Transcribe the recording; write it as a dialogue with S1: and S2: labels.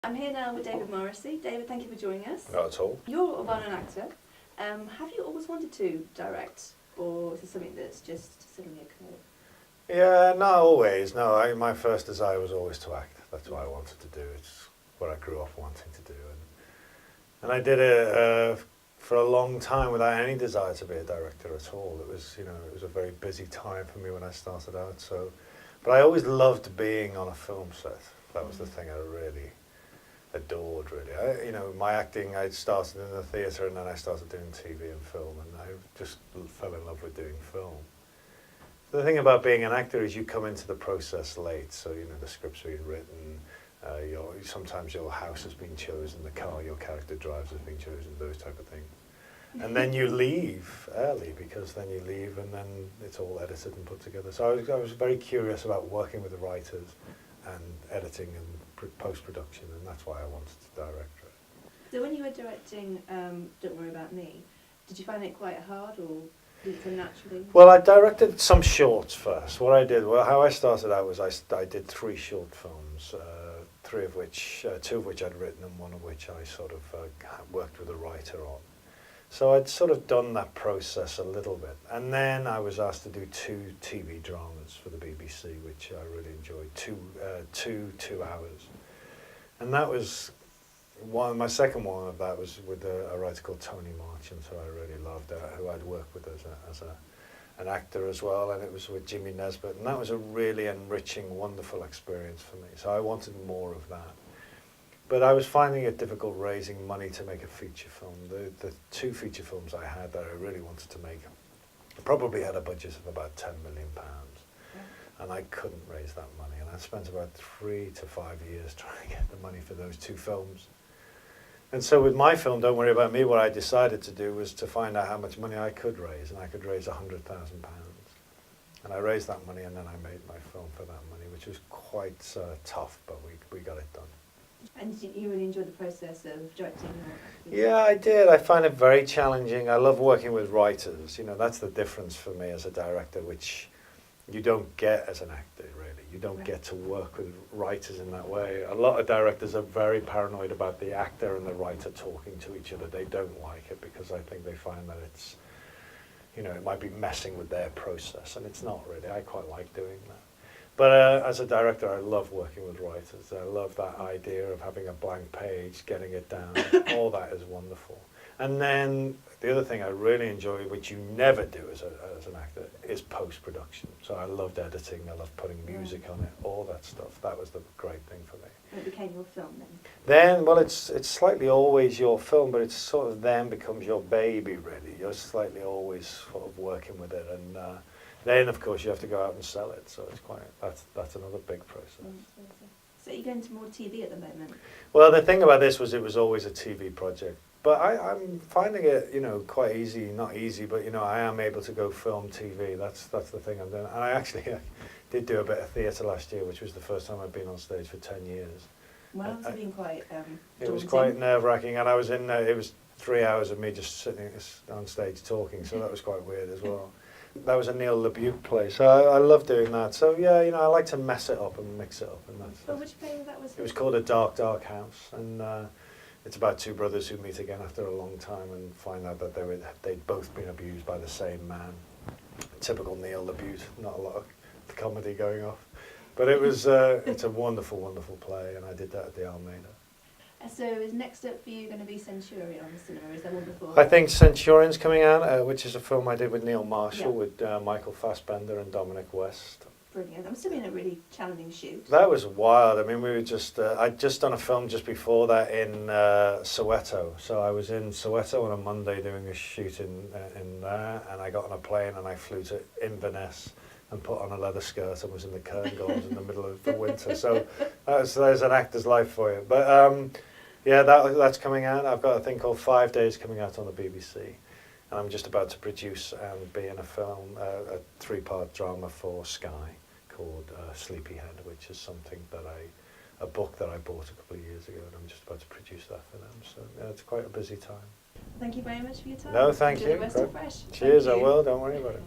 S1: I'm here now with David Morrissey. David, thank you for joining us.
S2: Not at all.
S1: You're a well-known actor. Have you always wanted to direct, or is it something that's just suddenly occurred?
S2: Yeah, not always. No, my first desire was always to act. That's what I wanted to do. It's what I grew up wanting to do. And I did it for a long time without any desire to be a director at all. It was, it was a very busy time for me when I started out. But I always loved being on a film set. That was the thing I really adored, really. My acting, I started in the theatre and then I started doing TV and film, and I just fell in love with doing film. The thing about being an actor is you come into the process late, so the script's being written, sometimes your house has been chosen, the car your character drives has been chosen, those type of things. And then you leave early, because then you leave and then it's all edited and put together. So I was very curious about working with the writers and editing and post-production, and that's why I wanted to direct it.
S1: So when you were directing Don't Worry About Me, did you find it quite hard, or did it come naturally?
S2: Well, I directed some shorts first. What I did, how I started out was I did 3 short films, two of which I'd written and one of which I sort of worked with a writer on. So I'd sort of done that process a little bit. And then I was asked to do 2 TV dramas for the BBC, which I really enjoyed, two hours. And that was my second one of that was with a writer called Tony Marchant, who I really loved, who I'd worked with as an actor as well, and it was with Jimmy Nesbitt. And that was a really enriching, wonderful experience for me. So I wanted more of that. But I was finding it difficult raising money to make a feature film. The 2 feature films I had that I really wanted to make probably had a budget of about £10 million. Yeah. And I couldn't raise that money. And I spent about 3 to 5 years trying to get the money for those 2 films. And so with my film, Don't Worry About Me, what I decided to do was to find out how much money I could raise. And I could raise £100,000. And I raised that money, and then I made my film for that money, which was quite tough, but we got it done.
S1: And did you really enjoy the process of directing?
S2: Yeah, I did. I find it very challenging. I love working with writers. That's the difference for me as a director, which you don't get as an actor, really. You don't get to work with writers in that way. A lot of directors are very paranoid about the actor and the writer talking to each other. They don't like it because I think they find that it's, it might be messing with their process, and it's not really. I quite like doing that. But as a director, I love working with writers. I love that idea of having a blank page, getting it down. All that is wonderful. And then the other thing I really enjoy, which you never do as an actor, is post-production. So I loved editing. I loved putting music on it, all that stuff. That was the great thing for me.
S1: And it became your film then?
S2: Then, well, it's slightly always your film, but it's sort of then becomes your baby, really. You're slightly always sort of working with it, and then, of course, you have to go out and sell it, so it's that's another big process.
S1: So you're going to more TV at the moment?
S2: Well, the thing about this was it was always a TV project, but I'm finding it, quite easy. Not easy, but I am able to go film TV. That's the thing I'm doing. And I actually did do a bit of theatre last year, which was the first time I'd been on stage for 10 years.
S1: Well, it's been quite
S2: it was quite nerve-wracking, and I was in it was 3 hours of me just sitting on stage talking, so that was quite weird as well. That was a Neil LaBute play, so I love doing that. So yeah, I like to mess it up and mix it up, and that's.
S1: Well, which play that was?
S2: It was called A Dark, Dark House, and it's about 2 brothers who meet again after a long time and find out that they'd both been abused by the same man. Typical Neil LaBute, not a lot of comedy going off, but it was. It's a wonderful, wonderful play, and I did that at the Almeida.
S1: So is next up for you going to be Centurion on the cinema? Is there one before?
S2: I think Centurion's coming out, which is a film I did with Neil Marshall, with Michael Fassbender and Dominic West.
S1: Brilliant. I'm assuming a really challenging shoot.
S2: That was wild. I mean, we were just, I'd just done a film just before that in Soweto. So I was in Soweto on a Monday doing a shoot in there, and I got on a plane and I flew to Inverness and put on a leather skirt and was in the Cairngorms in the middle of the winter. So there's an actor's life for you. But yeah, that's coming out. I've got a thing called 5 Days coming out on the BBC. And I'm just about to produce and be in a film, a 3-part drama for Sky called Sleepyhead, which is something that a book that I bought a couple of years ago, and I'm just about to produce that for them. So yeah, it's quite a busy time.
S1: Thank you very much for your time.
S2: No, thank you.
S1: Enjoy the rest of Ffresh.
S2: Cheers, I will. Don't worry about it.